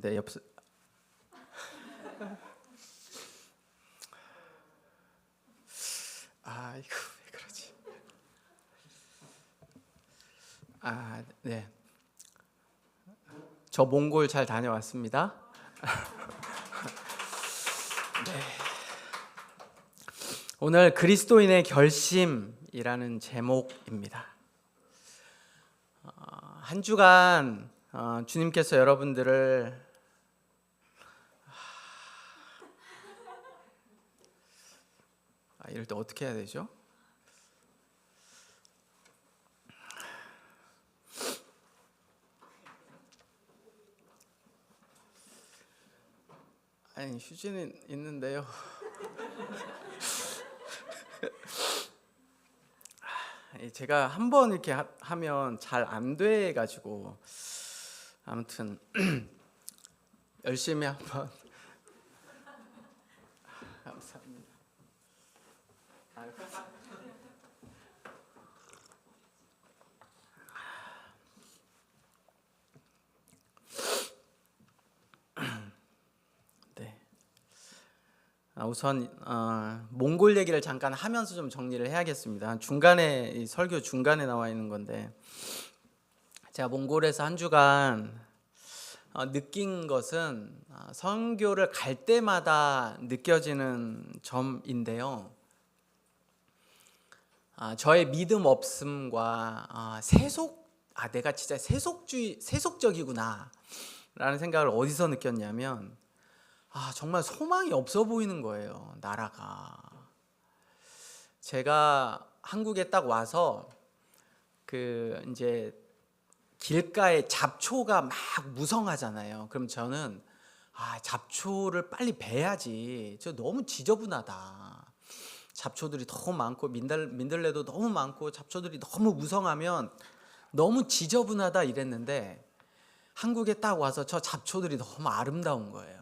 네, 이거 왜 그러지? 네. 저 몽골 잘 다녀왔습니다. 네. 오늘 그리스도인의 결심이라는 제목입니다. 한 주간 주님께서 여러분들을 이럴 때 어떻게 해야 되죠? 아니, 휴지는 있는데요. 제가 한번 이렇게 하면 잘 안 돼가지고 아무튼 열심히 한번. 감사합니다. 네. 우선 몽골 얘기를 잠깐 하면서 좀 정리를 해야겠습니다. 중간에 이 설교 중간에 나와 있는 건데, 제가 몽골에서 한 주간 느낀 것은 선교를 갈 때마다 느껴지는 점인데요. 저의 믿음 없음과 내가 진짜 세속적이구나 라는 생각을 어디서 느꼈냐면, 정말 소망이 없어 보이는 거예요, 나라가. 제가 한국에 딱 와서 이제 길가에 잡초가 막 무성하잖아요. 그럼 저는 잡초를 빨리 베야지. 저 너무 지저분하다. 잡초들이 너무 많고 민들레도 너무 많고 잡초들이 너무 무성하면 너무 지저분하다 이랬는데, 한국에 딱 와서 저 잡초들이 너무 아름다운 거예요.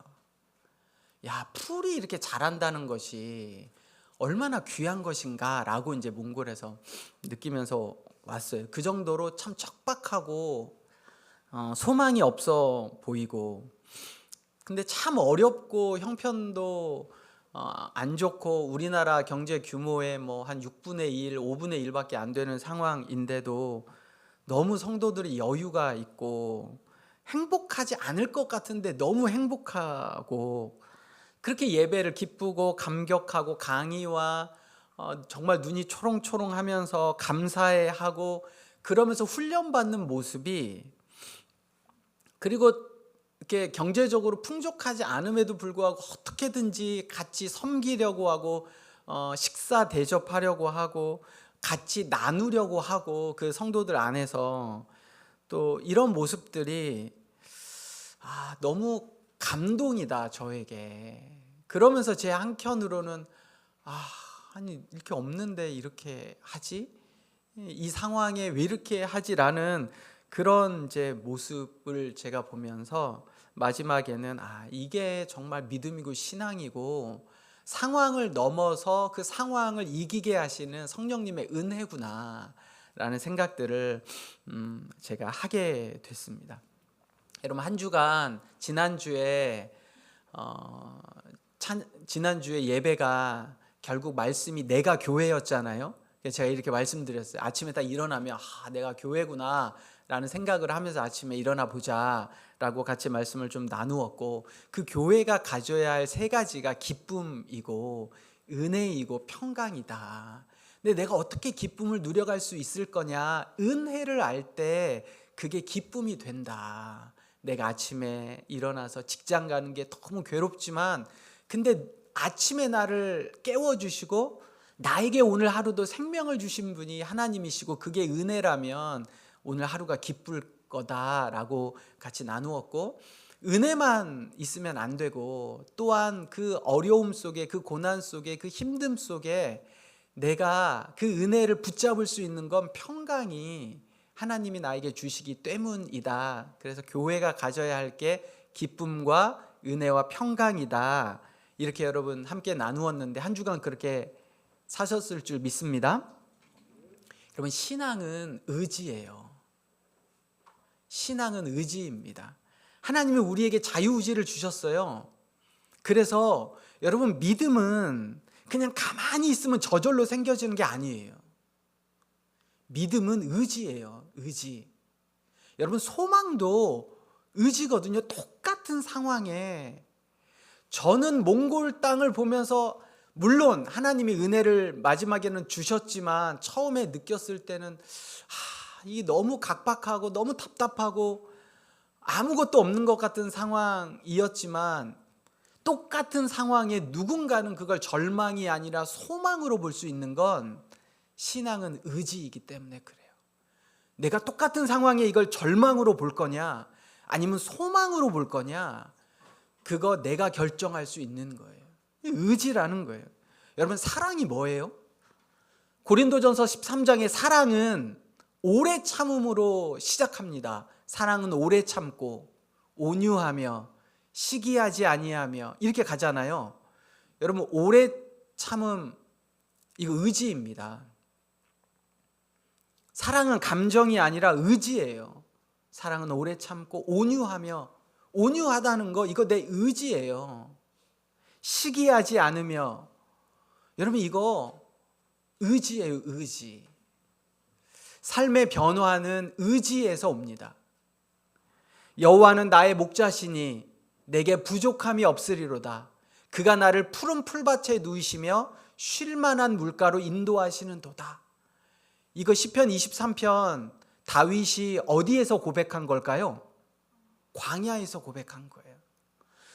야, 풀이 이렇게 자란다는 것이 얼마나 귀한 것인가 라고 이제 몽골에서 느끼면서 왔어요. 그 정도로 참 척박하고 소망이 없어 보이고, 근데 참 어렵고 형편도 안 좋고, 우리나라 경제 규모의 뭐 한 6분의 1, 5분의 1밖에 안 되는 상황인데도 너무 성도들이 여유가 있고 행복하지 않을 것 같은데 너무 행복하고, 그렇게 예배를 기쁘고 감격하고 강의와 정말 눈이 초롱초롱하면서 감사해하고 그러면서 훈련받는 모습이, 그리고 이렇게 경제적으로 풍족하지 않음에도 불구하고 어떻게든지 같이 섬기려고 하고 식사 대접하려고 하고 같이 나누려고 하고, 그 성도들 안에서 또 이런 모습들이 너무 감동이다 저에게. 그러면서 제 한켠으로는 아니 이렇게 없는데 이렇게 하지? 이 상황에 왜 이렇게 하지라는 그런 이제 모습을 제가 보면서 마지막에는 이게 정말 믿음이고 신앙이고 상황을 넘어서 그 상황을 이기게 하시는 성령님의 은혜구나 라는 생각들을 제가 하게 됐습니다. 여러분, 한 주간 지난주에 예배가 결국 말씀이 내가 교회였잖아요. 제가 이렇게 말씀드렸어요. 아침에 딱 일어나면 내가 교회구나 라는 생각을 하면서 아침에 일어나 보자 라고 같이 말씀을 좀 나누었고, 그 교회가 가져야 할 세 가지가 기쁨이고 은혜이고 평강이다. 근데 내가 어떻게 기쁨을 누려갈 수 있을 거냐? 은혜를 알 때 그게 기쁨이 된다. 내가 아침에 일어나서 직장 가는 게 너무 괴롭지만, 근데 아침에 나를 깨워주시고 나에게 오늘 하루도 생명을 주신 분이 하나님이시고 그게 은혜라면 오늘 하루가 기쁠 거다라고 같이 나누었고, 은혜만 있으면 안 되고 또한 그 어려움 속에, 그 고난 속에, 그 힘듦 속에 내가 그 은혜를 붙잡을 수 있는 건 평강이 하나님이 나에게 주시기 때문이다. 그래서 교회가 가져야 할 게 기쁨과 은혜와 평강이다. 이렇게 여러분 함께 나누었는데, 한 주간 그렇게 사셨을 줄 믿습니다. 여러분, 신앙은 의지예요. 신앙은 의지입니다. 하나님이 우리에게 자유의지를 주셨어요. 그래서 여러분, 믿음은 그냥 가만히 있으면 저절로 생겨지는 게 아니에요. 믿음은 의지예요. 의지. 여러분, 소망도 의지거든요. 똑같은 상황에 저는 몽골 땅을 보면서, 물론 하나님이 은혜를 마지막에는 주셨지만 처음에 느꼈을 때는 이게 너무 각박하고 너무 답답하고 아무것도 없는 것 같은 상황이었지만, 똑같은 상황에 누군가는 그걸 절망이 아니라 소망으로 볼 수 있는 건 신앙은 의지이기 때문에 그래요. 내가 똑같은 상황에 이걸 절망으로 볼 거냐 아니면 소망으로 볼 거냐, 그거 내가 결정할 수 있는 거예요. 의지라는 거예요. 여러분, 사랑이 뭐예요? 고린도전서 13장의 사랑은 오래 참음으로 시작합니다. 사랑은 오래 참고 온유하며 시기하지 아니하며 이렇게 가잖아요. 여러분, 오래 참음, 이거 의지입니다. 사랑은 감정이 아니라 의지예요. 사랑은 오래 참고 온유하며, 온유하다는 거 이거 내 의지예요. 시기하지 않으며, 여러분 이거 의지예요. 의지. 삶의 변화는 의지에서 옵니다. 여호와는 나의 목자시니 내게 부족함이 없으리로다. 그가 나를 푸른 풀밭에 누이시며 쉴 만한 물가로 인도하시는도다. 이거 시편 23편 다윗이 어디에서 고백한 걸까요? 광야에서 고백한 거예요.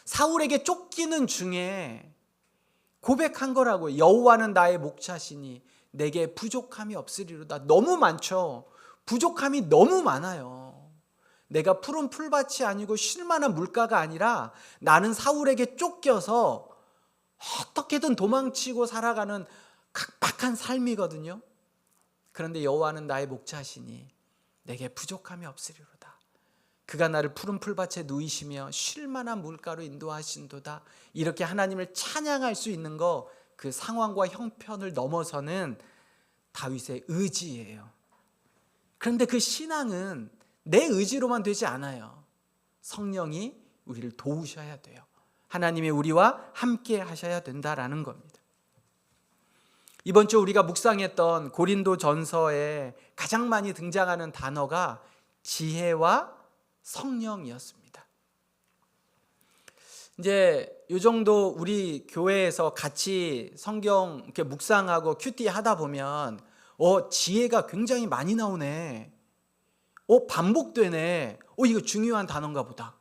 사울에게 쫓기는 중에 고백한 거라고요. 여호와는 나의 목자시니 내게 부족함이 없으리로다. 너무 많죠. 부족함이 너무 많아요. 내가 푸른 풀밭이 아니고 쉴 만한 물가가 아니라 나는 사울에게 쫓겨서 어떻게든 도망치고 살아가는 각박한 삶이거든요. 그런데 여호와는 나의 목자시니 내게 부족함이 없으리로다. 그가 나를 푸른 풀밭에 누이시며 쉴 만한 물가로 인도하신도다. 이렇게 하나님을 찬양할 수 있는 거, 그 상황과 형편을 넘어서는 다윗의 의지예요. 그런데 그 신앙은 내 의지로만 되지 않아요. 성령이 우리를 도우셔야 돼요. 하나님이 우리와 함께 하셔야 된다라는 겁니다. 이번 주 우리가 묵상했던 고린도전서에 가장 많이 등장하는 단어가 지혜와 성령이었습니다. 이제 이 정도 우리 교회에서 같이 성경 이렇게 묵상하고 큐티 하다 보면 지혜가 굉장히 많이 나오네. 반복되네. 이거 중요한 단어인가 보다.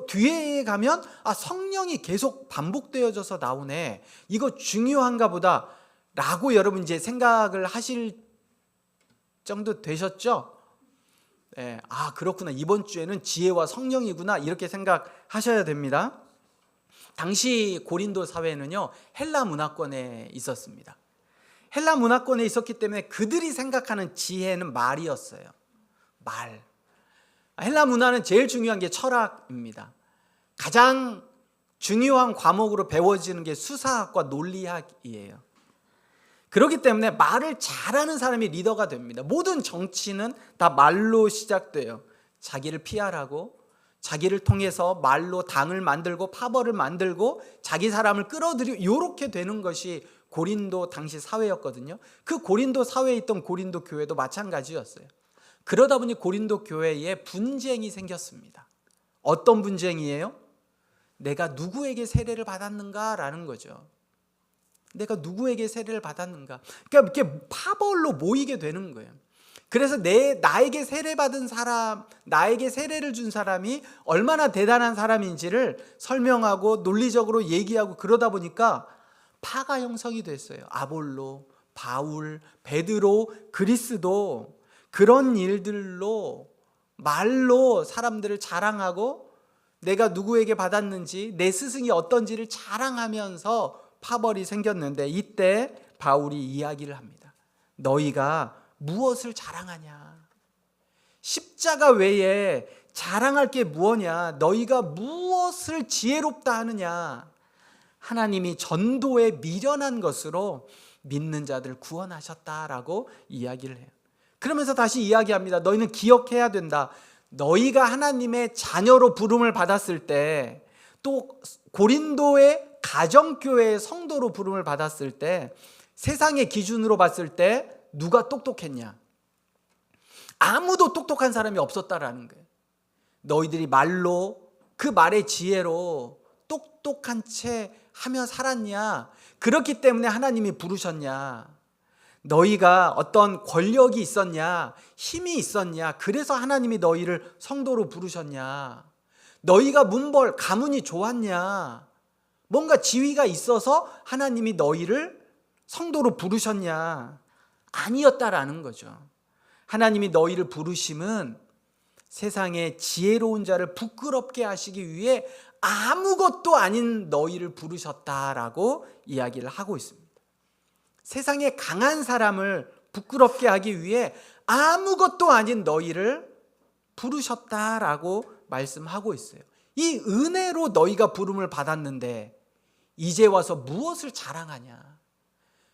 뒤에 가면 성령이 계속 반복되어져서 나오네. 이거 중요한가 보다. 라고 여러분 이제 생각을 하실 정도 되셨죠? 네, 그렇구나. 이번 주에는 지혜와 성령이구나. 이렇게 생각하셔야 됩니다. 당시 고린도 사회는요, 헬라 문화권에 있었습니다. 헬라 문화권에 있었기 때문에 그들이 생각하는 지혜는 말이었어요. 말. 헬라 문화는 제일 중요한 게 철학입니다. 가장 중요한 과목으로 배워지는 게 수사학과 논리학이에요. 그렇기 때문에 말을 잘하는 사람이 리더가 됩니다. 모든 정치는 다 말로 시작돼요. 자기를 피하라고, 자기를 통해서 말로 당을 만들고 파벌을 만들고 자기 사람을 끌어들이고, 이렇게 되는 것이 고린도 당시 사회였거든요. 그 고린도 사회에 있던 고린도 교회도 마찬가지였어요. 그러다 보니 고린도 교회에 분쟁이 생겼습니다. 어떤 분쟁이에요? 내가 누구에게 세례를 받았는가라는 거죠. 내가 누구에게 세례를 받았는가. 그러니까 이렇게 파벌로 모이게 되는 거예요. 그래서 나에게 세례받은 사람, 나에게 세례를 준 사람이 얼마나 대단한 사람인지를 설명하고 논리적으로 얘기하고, 그러다 보니까 파가 형성이 됐어요. 아볼로, 바울, 베드로, 그리스도, 그런 일들로 말로 사람들을 자랑하고 내가 누구에게 받았는지, 내 스승이 어떤지를 자랑하면서 파벌이 생겼는데, 이때 바울이 이야기를 합니다. 너희가 무엇을 자랑하냐? 십자가 외에 자랑할 게 무엇냐? 너희가 무엇을 지혜롭다 하느냐? 하나님이 전도에 미련한 것으로 믿는 자들을 구원하셨다라고 이야기를 해요. 그러면서 다시 이야기합니다. 너희는 기억해야 된다. 너희가 하나님의 자녀로 부름을 받았을 때, 또 고린도의 가정교회의 성도로 부름을 받았을 때 세상의 기준으로 봤을 때 누가 똑똑했냐? 아무도 똑똑한 사람이 없었다라는 거예요. 너희들이 말로, 그 말의 지혜로 똑똑한 채 하며 살았냐? 그렇기 때문에 하나님이 부르셨냐? 너희가 어떤 권력이 있었냐? 힘이 있었냐? 그래서 하나님이 너희를 성도로 부르셨냐? 너희가 문벌, 가문이 좋았냐? 뭔가 지위가 있어서 하나님이 너희를 성도로 부르셨냐? 아니었다라는 거죠. 하나님이 너희를 부르심은 세상의 지혜로운 자를 부끄럽게 하시기 위해 아무것도 아닌 너희를 부르셨다라고 이야기를 하고 있습니다. 세상에 강한 사람을 부끄럽게 하기 위해 아무것도 아닌 너희를 부르셨다라고 말씀하고 있어요. 이 은혜로 너희가 부름을 받았는데 이제 와서 무엇을 자랑하냐?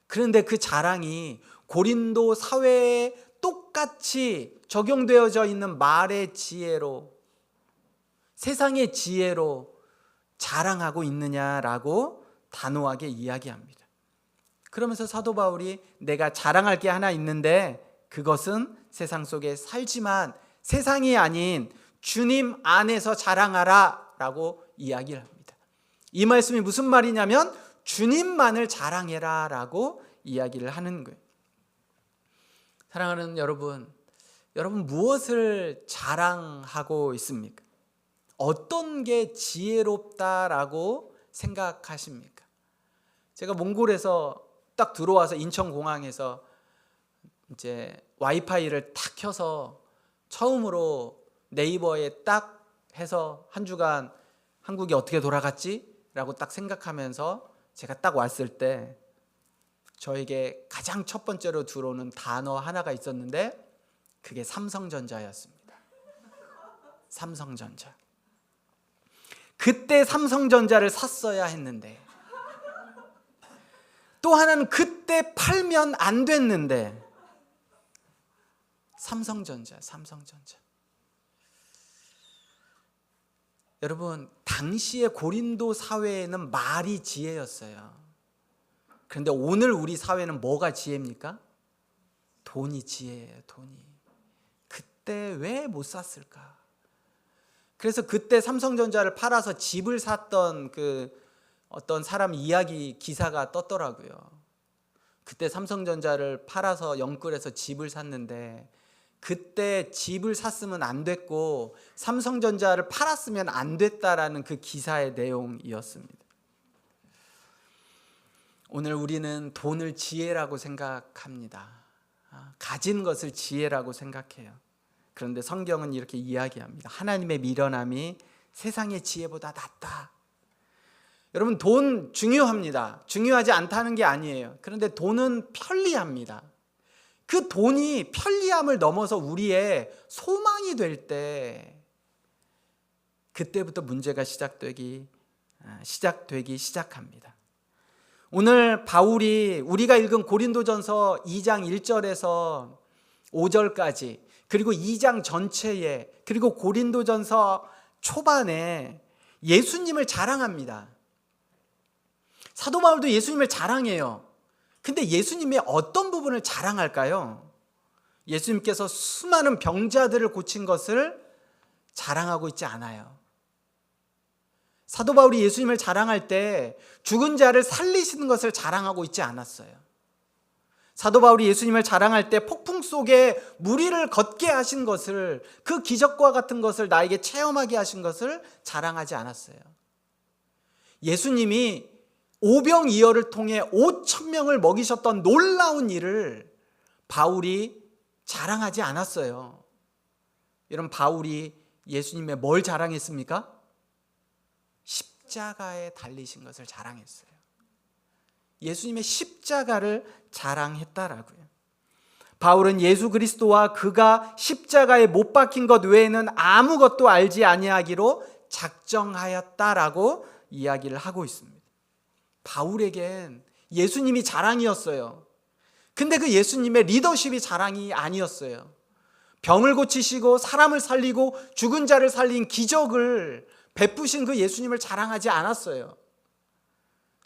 그런데 그 자랑이 고린도 사회에 똑같이 적용되어져 있는 말의 지혜로, 세상의 지혜로 자랑하고 있느냐라고 단호하게 이야기합니다. 그러면서 사도 바울이 내가 자랑할 게 하나 있는데 그것은 세상 속에 살지만 세상이 아닌 주님 안에서 자랑하라 라고 이야기를 합니다. 이 말씀이 무슨 말이냐면 주님만을 자랑해라 라고 이야기를 하는 거예요. 사랑하는 여러분, 여러분 무엇을 자랑하고 있습니까? 어떤 게 지혜롭다라고 생각하십니까? 제가 몽골에서 딱 들어와서 인천공항에서 이제 와이파이를 탁 켜서 처음으로 네이버에 딱 해서 한 주간 한국이 어떻게 돌아갔지? 라고 딱 생각하면서 제가 딱 왔을 때 저에게 가장 첫 번째로 들어오는 단어 하나가 있었는데 그게 삼성전자였습니다. 삼성전자. 그때 삼성전자를 샀어야 했는데, 또 하나는 그때 팔면 안 됐는데, 삼성전자. 여러분, 당시의 고린도 사회에는 말이 지혜였어요. 그런데 오늘 우리 사회는 뭐가 지혜입니까? 돈이 지혜예요. 돈이. 그때 왜 못 샀을까? 그래서 그때 삼성전자를 팔아서 집을 샀던 그 어떤 사람 이야기 기사가 떴더라고요. 그때 삼성전자를 팔아서 영끌해서 집을 샀는데 그때 집을 샀으면 안 됐고 삼성전자를 팔았으면 안 됐다라는 그 기사의 내용이었습니다. 오늘 우리는 돈을 지혜라고 생각합니다. 가진 것을 지혜라고 생각해요. 그런데 성경은 이렇게 이야기합니다. 하나님의 미련함이 세상의 지혜보다 낫다. 여러분, 돈 중요합니다. 중요하지 않다는 게 아니에요. 그런데 돈은 편리합니다. 그 돈이 편리함을 넘어서 우리의 소망이 될 때, 그때부터 문제가 시작되기 시작합니다. 오늘 바울이 우리가 읽은 고린도전서 2장 1절에서 5절까지, 그리고 2장 전체에, 그리고 고린도전서 초반에 예수님을 자랑합니다. 사도 바울도 예수님을 자랑해요. 근데 예수님의 어떤 부분을 자랑할까요? 예수님께서 수많은 병자들을 고친 것을 자랑하고 있지 않아요. 사도 바울이 예수님을 자랑할 때 죽은 자를 살리시는 것을 자랑하고 있지 않았어요. 사도 바울이 예수님을 자랑할 때 폭풍 속에 무리를 걷게 하신 것을, 그 기적과 같은 것을 나에게 체험하게 하신 것을 자랑하지 않았어요. 예수님이 오병이어를 통해 5,000명을 먹이셨던 놀라운 일을 바울이 자랑하지 않았어요. 여러분, 바울이 예수님의 뭘 자랑했습니까? 십자가에 달리신 것을 자랑했어요. 예수님의 십자가를 자랑했다라고요. 바울은 예수 그리스도와 그가 십자가에 못 박힌 것 외에는 아무것도 알지 아니하기로 작정하였다라고 이야기를 하고 있습니다. 바울에겐 예수님이 자랑이었어요. 근데 그 예수님의 리더십이 자랑이 아니었어요. 병을 고치시고 사람을 살리고 죽은 자를 살린 기적을 베푸신 그 예수님을 자랑하지 않았어요.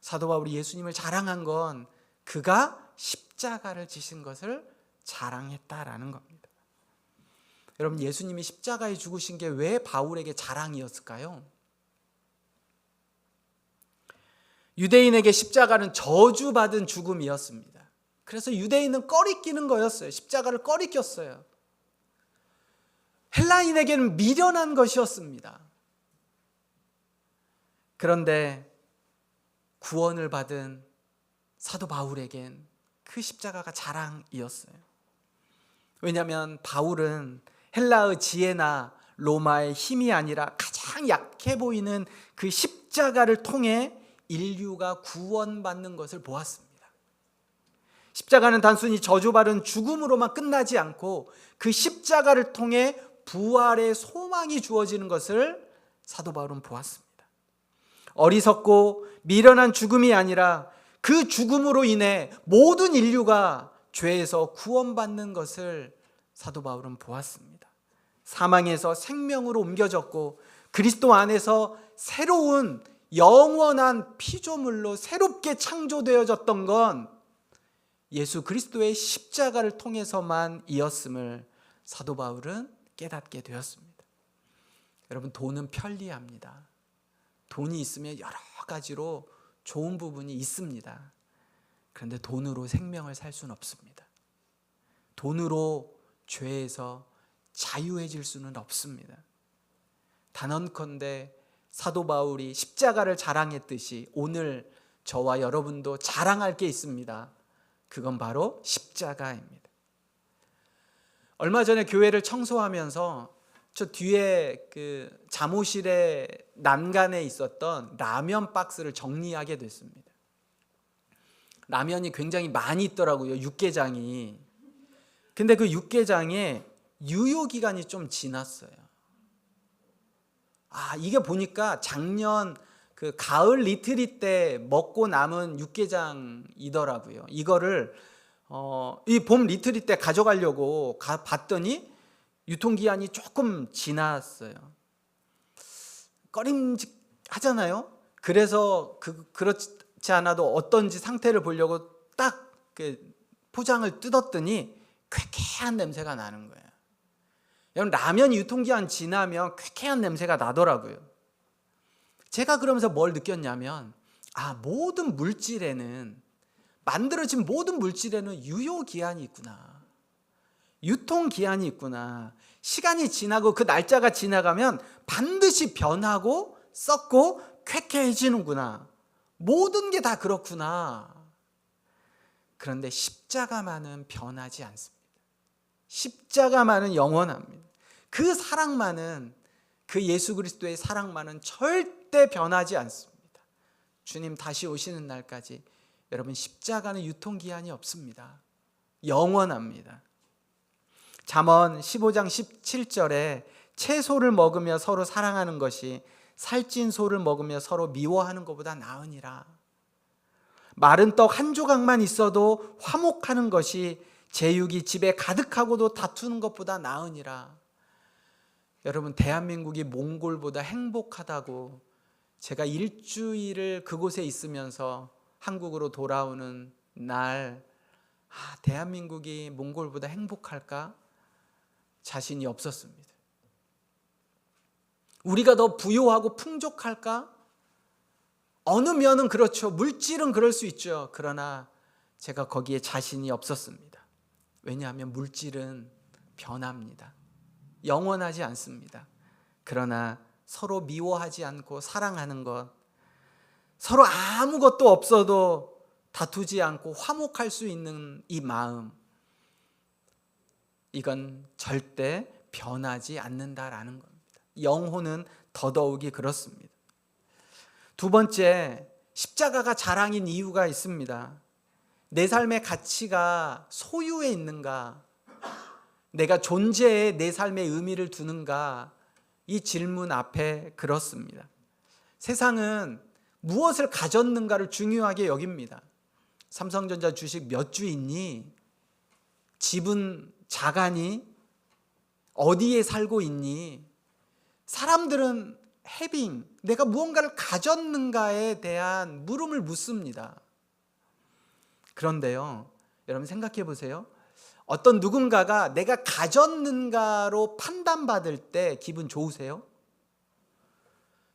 사도 바울이 예수님을 자랑한 건 그가 십자가를 지신 것을 자랑했다라는 겁니다. 여러분, 예수님이 십자가에 죽으신 게 왜 바울에게 자랑이었을까요? 유대인에게 십자가는 저주받은 죽음이었습니다. 그래서 유대인은 꺼리끼는 거였어요. 십자가를 꺼리꼈어요. 헬라인에게는 미련한 것이었습니다. 그런데 구원을 받은 사도 바울에겐 그 십자가가 자랑이었어요. 왜냐하면 바울은 헬라의 지혜나 로마의 힘이 아니라 가장 약해 보이는 그 십자가를 통해 인류가 구원받는 것을 보았습니다. 십자가는 단순히 저주받은 죽음으로만 끝나지 않고 그 십자가를 통해 부활의 소망이 주어지는 것을 사도 바울은 보았습니다. 어리석고 미련한 죽음이 아니라 그 죽음으로 인해 모든 인류가 죄에서 구원받는 것을 사도 바울은 보았습니다. 사망에서 생명으로 옮겨졌고 그리스도 안에서 새로운 영원한 피조물로 새롭게 창조되어졌던 건 예수 그리스도의 십자가를 통해서만 이었음을 사도 바울은 깨닫게 되었습니다. 여러분, 돈은 편리합니다. 돈이 있으면 여러 가지로 좋은 부분이 있습니다. 그런데 돈으로 생명을 살 수는 없습니다. 돈으로 죄에서 자유해질 수는 없습니다. 단언컨대 사도 바울이 십자가를 자랑했듯이 오늘 저와 여러분도 자랑할 게 있습니다. 그건 바로 십자가입니다. 얼마 전에 교회를 청소하면서 저 뒤에 그 잠옷실에 난간에 있었던 라면 박스를 정리하게 됐습니다. 라면이 굉장히 많이 있더라고요, 육개장이. 근데 그 육개장에 유효기간이 좀 지났어요. 이게 보니까 작년 그 가을 리트릿 때 먹고 남은 육개장이더라고요. 이거를 이 봄 리트릿 때 가져가려고 봤더니 유통기한이 조금 지났어요. 꺼림직하잖아요. 그래서 그렇지 않아도 어떤지 상태를 보려고 딱 그 포장을 뜯었더니 쾌쾌한 냄새가 나는 거예요. 여러분, 라면 유통기한 지나면 쾌쾌한 냄새가 나더라고요. 제가 그러면서 뭘 느꼈냐면 모든 물질에는, 만들어진 모든 물질에는 유효기한이 있구나, 유통기한이 있구나. 시간이 지나고 그 날짜가 지나가면 반드시 변하고 썩고 쾌쾌해지는구나. 모든 게 다 그렇구나. 그런데 십자가만은 변하지 않습니다. 십자가만은 영원합니다. 그 사랑만은, 그 예수 그리스도의 사랑만은 절대 변하지 않습니다. 주님 다시 오시는 날까지 여러분, 십자가는 유통기한이 없습니다. 영원합니다. 잠언 15장 17절에 채소를 먹으며 서로 사랑하는 것이 살찐 소를 먹으며 서로 미워하는 것보다 나으니라. 마른 떡 한 조각만 있어도 화목하는 것이 제육이 집에 가득하고도 다투는 것보다 나으니라. 여러분, 대한민국이 몽골보다 행복하다고 제가 일주일을 그곳에 있으면서 한국으로 돌아오는 날, 대한민국이 몽골보다 행복할까? 자신이 없었습니다. 우리가 더 부유하고 풍족할까? 어느 면은 그렇죠. 물질은 그럴 수 있죠. 그러나 제가 거기에 자신이 없었습니다. 왜냐하면 물질은 변합니다. 영원하지 않습니다. 그러나 서로 미워하지 않고 사랑하는 것, 서로 아무것도 없어도 다투지 않고 화목할 수 있는 이 마음, 이건 절대 변하지 않는다라는 겁니다. 영혼은 더더욱이 그렇습니다. 두 번째, 십자가가 자랑인 이유가 있습니다. 내 삶의 가치가 소유에 있는가? 내가 존재에 내 삶의 의미를 두는가? 이 질문 앞에 그렇습니다. 세상은 무엇을 가졌는가를 중요하게 여깁니다. 삼성전자 주식 몇 주 있니? 집은 자가니? 어디에 살고 있니? 사람들은 내가 무언가를 가졌는가에 대한 물음을 묻습니다. 그런데요, 여러분 생각해 보세요. 어떤 누군가가 내가 가졌는가로 판단받을 때 기분 좋으세요?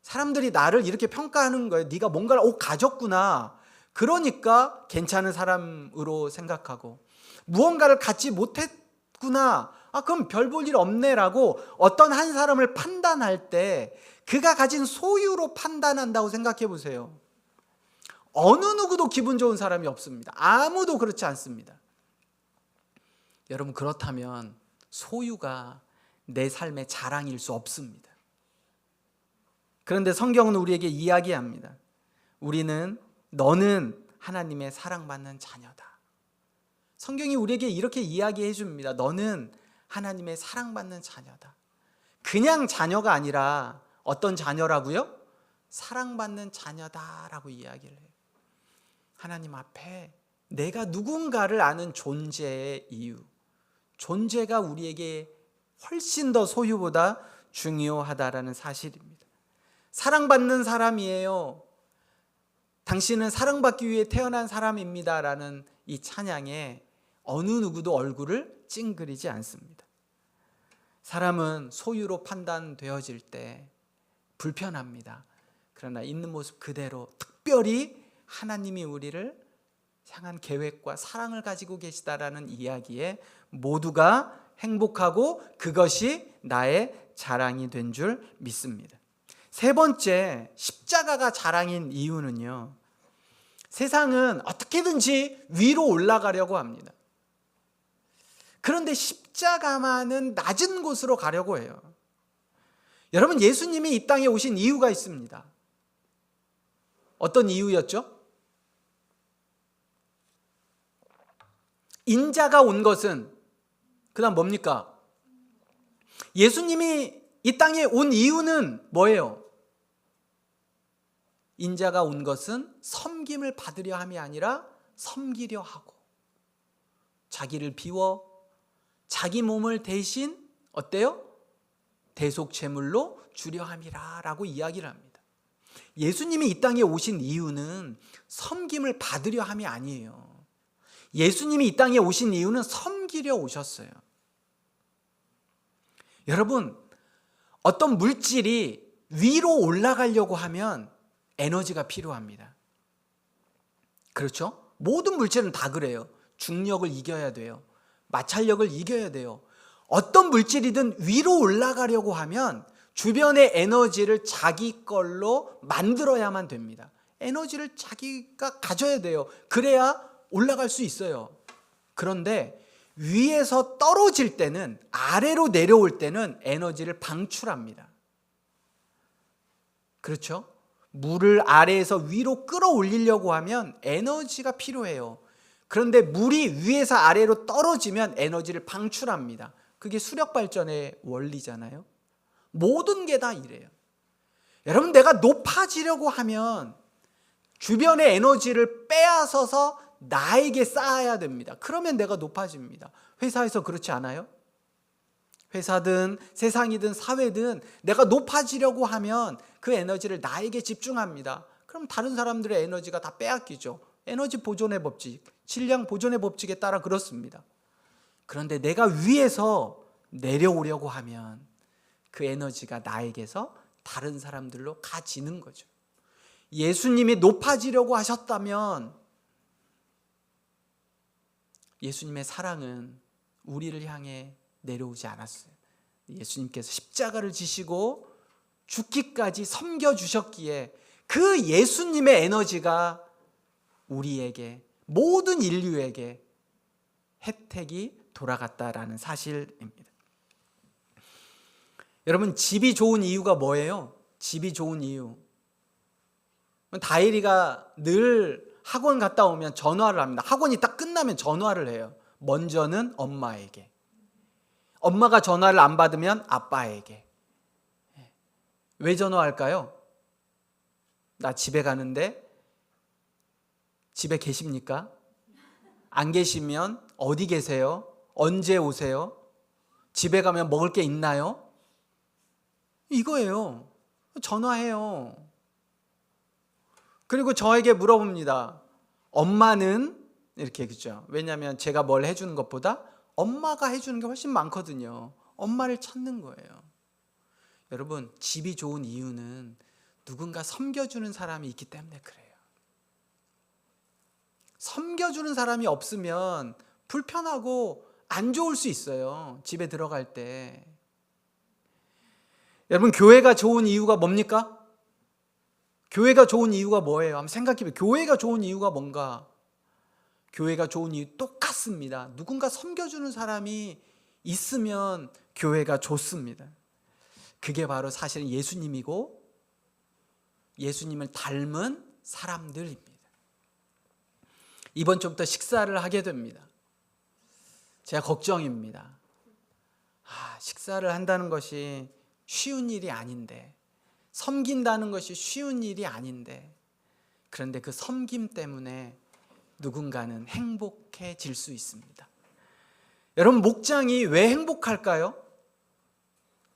사람들이 나를 이렇게 평가하는 거예요. 네가 뭔가를 가졌구나. 그러니까 괜찮은 사람으로 생각하고, 무언가를 갖지 못했구나. 그럼 별 볼 일 없네라고 어떤 한 사람을 판단할 때 그가 가진 소유로 판단한다고 생각해 보세요. 어느 누구도 기분 좋은 사람이 없습니다. 아무도 그렇지 않습니다. 여러분, 그렇다면 소유가 내 삶의 자랑일 수 없습니다. 그런데 성경은 우리에게 이야기합니다. 너는 하나님의 사랑받는 자녀다. 성경이 우리에게 이렇게 이야기해 줍니다. 너는 하나님의 사랑받는 자녀다. 그냥 자녀가 아니라 어떤 자녀라고요? 사랑받는 자녀다라고 이야기를 해요. 하나님 앞에 내가 누군가를 아는 존재의 이유, 존재가 우리에게 훨씬 더 소유보다 중요하다라는 사실입니다. 사랑받는 사람이에요. 당신은 사랑받기 위해 태어난 사람입니다 라는 이 찬양에 어느 누구도 얼굴을 찡그리지 않습니다. 사람은 소유로 판단되어질 때 불편합니다. 그러나 있는 모습 그대로, 특별히 하나님이 우리를 향한 계획과 사랑을 가지고 계시다라는 이야기에 모두가 행복하고 그것이 나의 자랑이 된 줄 믿습니다. 세 번째, 십자가가 자랑인 이유는요, 세상은 어떻게든지 위로 올라가려고 합니다. 그런데 십자가만은 낮은 곳으로 가려고 해요. 여러분, 예수님이 이 땅에 오신 이유가 있습니다. 어떤 이유였죠? 인자가 온 것은, 그 다음 뭡니까? 예수님이 이 땅에 온 이유는 뭐예요? 인자가 온 것은 섬김을 받으려 함이 아니라 섬기려 하고, 자기를 비워 자기 몸을 대신 어때요? 대속제물로 주려 함이라 라고 이야기를 합니다. 예수님이 이 땅에 오신 이유는 섬김을 받으려 함이 아니에요. 예수님이 이 땅에 오신 이유는 섬기려 오셨어요. 여러분, 어떤 물질이 위로 올라가려고 하면 에너지가 필요합니다. 그렇죠? 모든 물질은 다 그래요. 중력을 이겨야 돼요. 마찰력을 이겨야 돼요. 어떤 물질이든 위로 올라가려고 하면 주변의 에너지를 자기 걸로 만들어야만 됩니다. 에너지를 자기가 가져야 돼요. 그래야 올라갈 수 있어요. 그런데 위에서 떨어질 때는, 아래로 내려올 때는 에너지를 방출합니다. 그렇죠? 물을 아래에서 위로 끌어올리려고 하면 에너지가 필요해요. 그런데 물이 위에서 아래로 떨어지면 에너지를 방출합니다. 그게 수력발전의 원리잖아요. 모든 게 다 이래요. 여러분, 내가 높아지려고 하면 주변의 에너지를 빼앗아서 나에게 쌓아야 됩니다. 그러면 내가 높아집니다. 회사에서 그렇지 않아요? 회사든 세상이든 사회든 내가 높아지려고 하면 그 에너지를 나에게 집중합니다. 그럼 다른 사람들의 에너지가 다 빼앗기죠. 에너지 보존의 법칙, 질량 보존의 법칙에 따라 그렇습니다. 그런데 내가 위에서 내려오려고 하면 그 에너지가 나에게서 다른 사람들로 가지는 거죠. 예수님이 높아지려고 하셨다면 예수님의 사랑은 우리를 향해 내려오지 않았어요. 예수님께서 십자가를 지시고 죽기까지 섬겨주셨기에 그 예수님의 에너지가 우리에게, 모든 인류에게 혜택이 돌아갔다라는 사실입니다. 여러분, 집이 좋은 이유가 뭐예요? 집이 좋은 이유. 다혜리가 늘 학원 갔다 오면 전화를 합니다. 학원이 딱 끝나면 전화를 해요. 먼저는 엄마에게. 엄마가 전화를 안 받으면 아빠에게. 왜 전화할까요? 나 집에 가는데 집에 계십니까? 안 계시면 어디 계세요? 언제 오세요? 집에 가면 먹을 게 있나요? 이거예요. 전화해요. 그리고 저에게 물어봅니다. 엄마는? 이렇게, 그죠? 왜냐하면 제가 뭘 해주는 것보다 엄마가 해주는 게 훨씬 많거든요. 엄마를 찾는 거예요. 여러분, 집이 좋은 이유는 누군가 섬겨주는 사람이 있기 때문에 그래요. 섬겨주는 사람이 없으면 불편하고 안 좋을 수 있어요. 집에 들어갈 때. 여러분, 교회가 좋은 이유가 뭡니까? 교회가 좋은 이유가 뭐예요? 한번 생각해보세요. 교회가 좋은 이유가 뭔가? 교회가 좋은 이유 똑같습니다. 누군가 섬겨주는 사람이 있으면 교회가 좋습니다. 그게 바로 사실은 예수님이고 예수님을 닮은 사람들입니다. 이번 주부터 식사를 하게 됩니다. 제가 걱정입니다. 식사를 한다는 것이 쉬운 일이 아닌데, 섬긴다는 것이 쉬운 일이 아닌데, 그런데 그 섬김 때문에 누군가는 행복해질 수 있습니다. 여러분, 목장이 왜 행복할까요?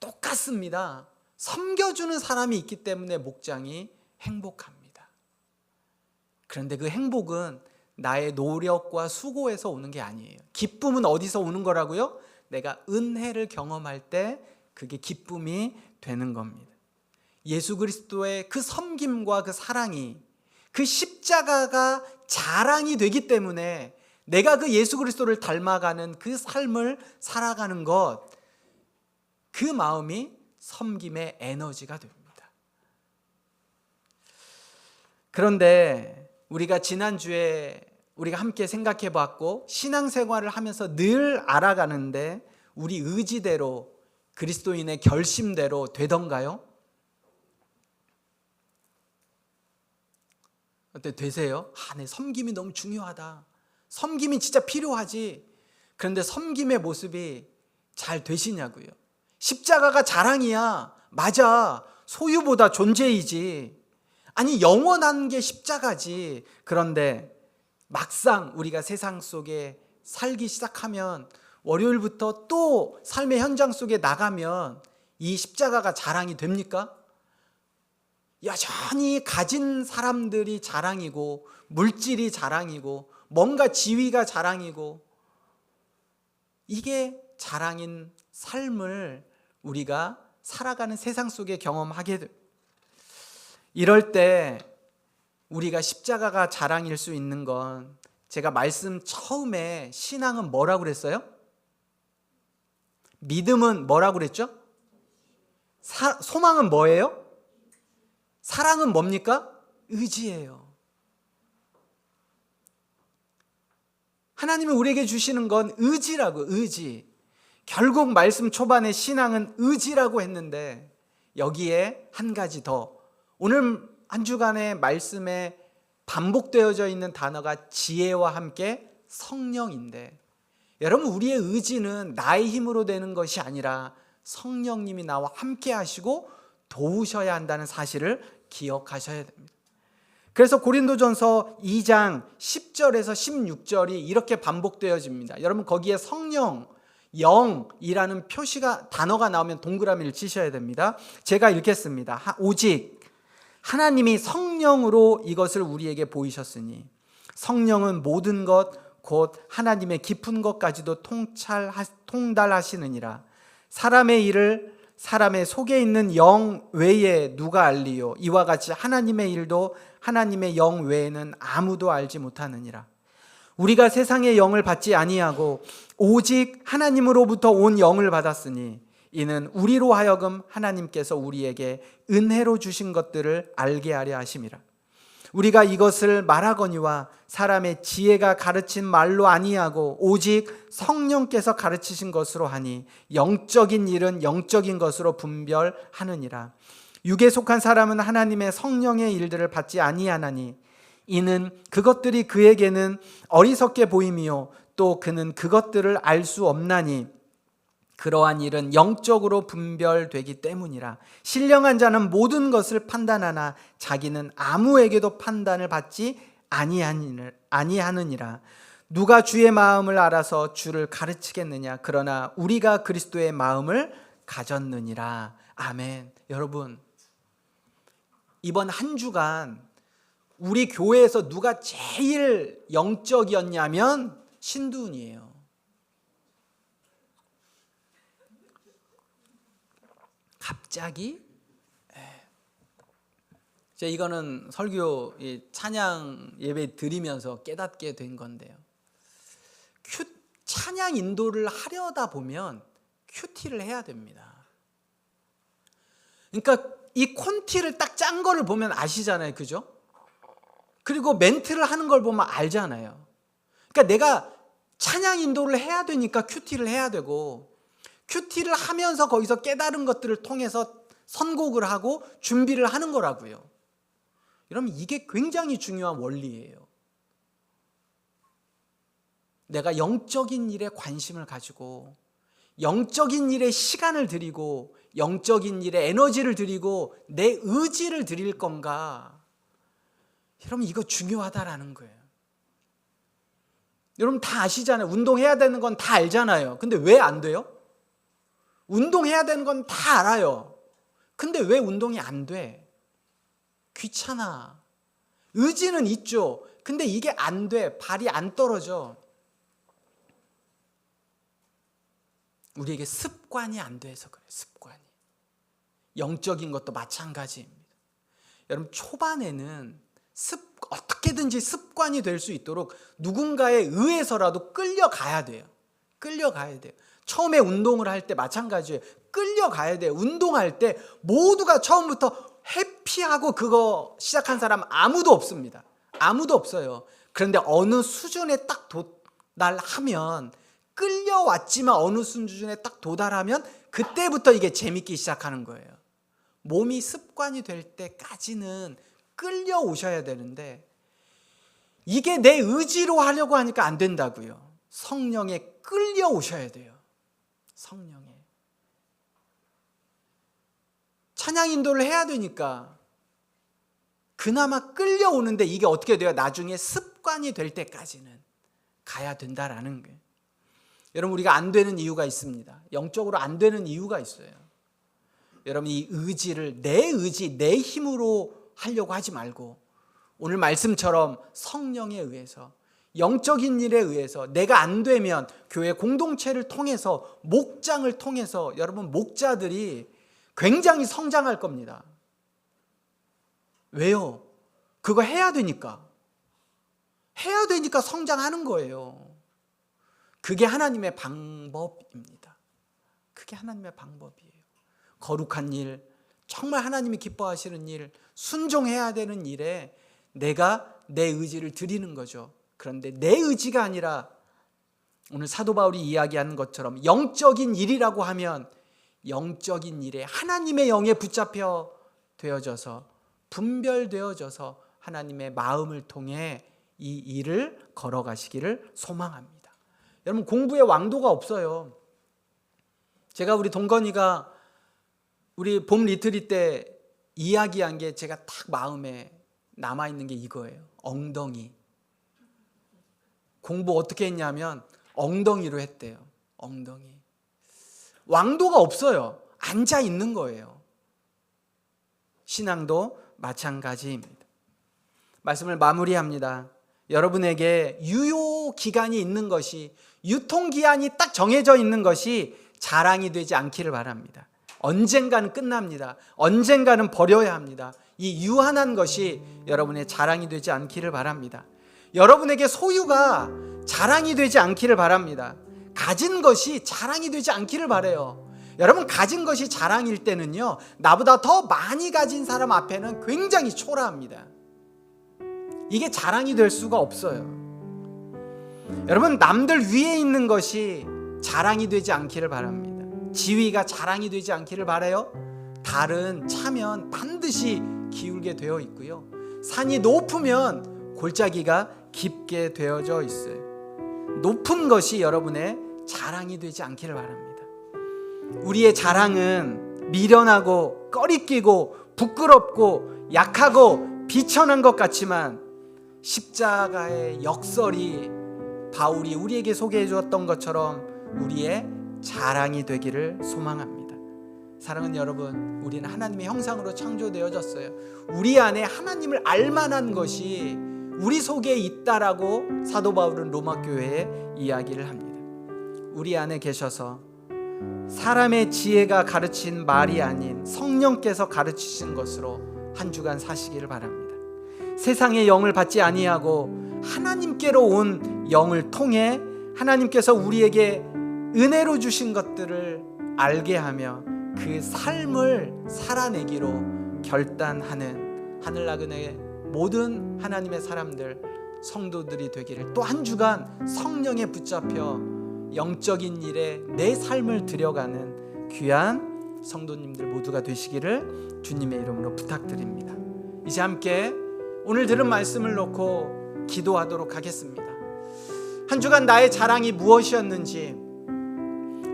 똑같습니다. 섬겨주는 사람이 있기 때문에 목장이 행복합니다. 그런데 그 행복은 나의 노력과 수고에서 오는 게 아니에요. 기쁨은 어디서 오는 거라고요? 내가 은혜를 경험할 때 그게 기쁨이 되는 겁니다. 예수 그리스도의 그 섬김과 그 사랑이, 그 십자가가 자랑이 되기 때문에 내가 그 예수 그리스도를 닮아가는 그 삶을 살아가는 것, 그 마음이 섬김의 에너지가 됩니다. 그런데 우리가 지난주에 우리가 함께 생각해 봤고 신앙생활을 하면서 늘 알아가는데 우리 의지대로, 그리스도인의 결심대로 되던가요? 어때, 되세요? 내 섬김이 너무 중요하다. 섬김이 진짜 필요하지. 그런데 섬김의 모습이 잘 되시냐고요? 십자가가 자랑이야. 맞아. 소유보다 존재이지. 아니, 영원한 게 십자가지. 그런데 막상 우리가 세상 속에 살기 시작하면, 월요일부터 또 삶의 현장 속에 나가면 이 십자가가 자랑이 됩니까? 여전히 가진 사람들이 자랑이고, 물질이 자랑이고, 뭔가 지위가 자랑이고, 이게 자랑인 삶을 우리가 살아가는 세상 속에 경험하게 됩니다. 이럴 때 우리가 십자가가 자랑일 수 있는 건, 제가 말씀 처음에 신앙은 뭐라고 그랬어요? 믿음은 뭐라고 그랬죠? 소망은 뭐예요? 사랑은 뭡니까? 의지예요. 하나님이 우리에게 주시는 건 의지라고, 의지. 결국 말씀 초반에 신앙은 의지라고 했는데, 여기에 한 가지 더, 오늘 한 주간의 말씀에 반복되어져 있는 단어가 지혜와 함께 성령인데, 여러분, 우리의 의지는 나의 힘으로 되는 것이 아니라 성령님이 나와 함께 하시고 도우셔야 한다는 사실을 기억하셔야 됩니다. 그래서 고린도전서 2장 10절에서 16절이 이렇게 반복되어집니다. 여러분, 거기에 성령, 영이라는 단어가 나오면 동그라미를 치셔야 됩니다. 제가 읽겠습니다. 오직 하나님이 성령으로 이것을 우리에게 보이셨으니 성령은 모든 것 곧 하나님의 깊은 것까지도 통달하시느니라. 사람의 일을 사람의 속에 있는 영 외에 누가 알리요? 이와 같이 하나님의 일도 하나님의 영 외에는 아무도 알지 못하느니라. 우리가 세상의 영을 받지 아니하고 오직 하나님으로부터 온 영을 받았으니 이는 우리로 하여금 하나님께서 우리에게 은혜로 주신 것들을 알게 하려 하심이라. 우리가 이것을 말하거니와 사람의 지혜가 가르친 말로 아니하고 오직 성령께서 가르치신 것으로 하니 영적인 일은 영적인 것으로 분별하느니라. 육에 속한 사람은 하나님의 성령의 일들을 받지 아니하나니 이는 그것들이 그에게는 어리석게 보임이요 또 그는 그것들을 알 수 없나니 그러한 일은 영적으로 분별되기 때문이라. 신령한 자는 모든 것을 판단하나 자기는 아무에게도 판단을 받지 아니하느니라. 누가 주의 마음을 알아서 주를 가르치겠느냐? 그러나 우리가 그리스도의 마음을 가졌느니라. 아멘. 여러분, 이번 한 주간 우리 교회에서 누가 제일 영적이었냐면 신두은이에요. 갑자기 이거는 설교 찬양 예배 드리면서 깨닫게 된 건데요. 찬양 인도를 하려다 보면 큐티를 해야 됩니다. 그러니까 이 콘티를 딱 짠 거를 보면 아시잖아요. 그죠? 그리고 멘트를 하는 걸 보면 알잖아요. 그러니까 내가 찬양 인도를 해야 되니까 큐티를 해야 되고, 큐티를 하면서 거기서 깨달은 것들을 통해서 선곡을 하고 준비를 하는 거라고요. 여러분, 이게 굉장히 중요한 원리예요. 내가 영적인 일에 관심을 가지고 영적인 일에 시간을 들이고 영적인 일에 에너지를 들이고 내 의지를 들일 건가? 여러분, 이거 중요하다라는 거예요. 여러분 다 아시잖아요. 운동해야 되는 건 다 알잖아요. 근데 왜 안 돼요? 운동해야 되는 건 다 알아요. 근데 왜 운동이 안 돼? 귀찮아. 의지는 있죠. 근데 이게 안 돼. 발이 안 떨어져. 우리에게 습관이 안 돼서 그래요. 습관이. 영적인 것도 마찬가지입니다. 여러분, 초반에는 어떻게든지 습관이 될 수 있도록 누군가에 의해서라도 끌려가야 돼요. 끌려가야 돼요. 처음에 운동을 할 때 마찬가지예요. 끌려가야 돼요. 운동할 때 모두가 처음부터 해피하고 그거 시작한 사람 아무도 없습니다. 아무도 없어요. 그런데 어느 수준에 딱 도달하면, 끌려왔지만 어느 수준에 딱 도달하면 그때부터 이게 재밌기 시작하는 거예요. 몸이 습관이 될 때까지는 끌려오셔야 되는데 이게 내 의지로 하려고 하니까 안 된다고요. 성령에 끌려오셔야 돼요. 성령에. 찬양 인도를 해야 되니까 그나마 끌려오는데 이게 어떻게 돼요? 나중에 습관이 될 때까지는 가야 된다라는 거예요. 여러분, 우리가 안 되는 이유가 있습니다. 영적으로 안 되는 이유가 있어요. 여러분, 이 의지를 내 의지, 내 힘으로 하려고 하지 말고 오늘 말씀처럼 성령에 의해서, 영적인 일에 의해서, 내가 안 되면 교회 공동체를 통해서, 목장을 통해서, 여러분, 목자들이 굉장히 성장할 겁니다. 왜요? 그거 해야 되니까. 해야 되니까 성장하는 거예요. 그게 하나님의 방법입니다. 그게 하나님의 방법이에요. 거룩한 일, 정말 하나님이 기뻐하시는 일, 순종해야 되는 일에 내가 내 의지를 드리는 거죠. 그런데 내 의지가 아니라 오늘 사도 바울이 이야기하는 것처럼 영적인 일이라고 하면 영적인 일에 하나님의 영에 붙잡혀 되어져서, 분별되어져서 하나님의 마음을 통해 이 일을 걸어가시기를 소망합니다. 여러분, 공부에 왕도가 없어요. 제가 우리 동건이가 우리 봄 리트릿 때 이야기한 게 제가 딱 마음에 남아있는 게 이거예요. 엉덩이. 공부 어떻게 했냐면 엉덩이로 했대요. 엉덩이. 왕도가 없어요. 앉아 있는 거예요. 신앙도 마찬가지입니다. 말씀을 마무리합니다. 여러분에게 유효 기간이 있는 것이, 유통기한이 딱 정해져 있는 것이 자랑이 되지 않기를 바랍니다. 언젠가는 끝납니다. 언젠가는 버려야 합니다. 이 유한한 것이 여러분의 자랑이 되지 않기를 바랍니다. 여러분에게 소유가 자랑이 되지 않기를 바랍니다. 가진 것이 자랑이 되지 않기를 바라요. 여러분, 가진 것이 자랑일 때는요, 나보다 더 많이 가진 사람 앞에는 굉장히 초라합니다. 이게 자랑이 될 수가 없어요. 여러분, 남들 위에 있는 것이 자랑이 되지 않기를 바랍니다. 지위가 자랑이 되지 않기를 바라요. 달은 차면 반드시 기울게 되어 있고요. 산이 높으면 골짜기가 깊게 되어져 있어요. 높은 것이 여러분의 자랑이 되지 않기를 바랍니다. 우리의 자랑은 미련하고 꺼리끼고 부끄럽고 약하고 비천한 것 같지만 십자가의 역설이 바울이 우리에게 소개해 주었던 것처럼 우리의 자랑이 되기를 소망합니다. 사랑하는 여러분, 우리는 하나님의 형상으로 창조되어졌어요. 우리 안에 하나님을 알만한 것이 우리 속에 있다라고 사도 바울은 로마 교회에 이야기를 합니다. 우리 안에 계셔서 사람의 지혜가 가르친 말이 아닌 성령께서 가르치신 것으로 한 주간 사시기를 바랍니다. 세상의 영을 받지 아니하고 하나님께로 온 영을 통해 하나님께서 우리에게 은혜로 주신 것들을 알게 하며 그 삶을 살아내기로 결단하는 하늘나그네 모든 하나님의 사람들, 성도들이 되기를, 또 한 주간 성령에 붙잡혀 영적인 일에 내 삶을 들여가는 귀한 성도님들 모두가 되시기를 주님의 이름으로 부탁드립니다. 이제 함께 오늘 들은 말씀을 놓고 기도하도록 하겠습니다. 한 주간 나의 자랑이 무엇이었는지,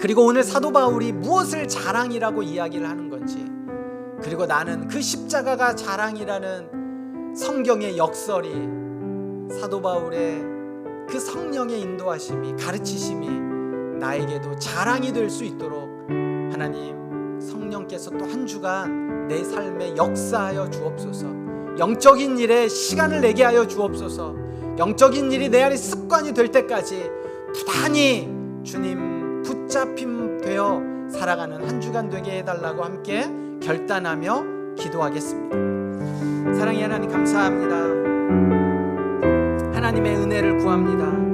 그리고 오늘 사도 바울이 무엇을 자랑이라고 이야기를 하는 건지, 그리고 나는 그 십자가가 자랑이라는 성경의 역설이, 사도 바울의 그 성령의 인도하심이, 가르치심이 나에게도 자랑이 될 수 있도록 하나님 성령께서 또 한 주간 내 삶에 역사하여 주옵소서. 영적인 일에 시간을 내게 하여 주옵소서. 영적인 일이 내 안에 습관이 될 때까지 부단히 주님 붙잡힘 되어 살아가는 한 주간 되게 해달라고 함께 결단하며 기도하겠습니다. 사랑의 하나님, 감사합니다. 하나님의 은혜를 구합니다.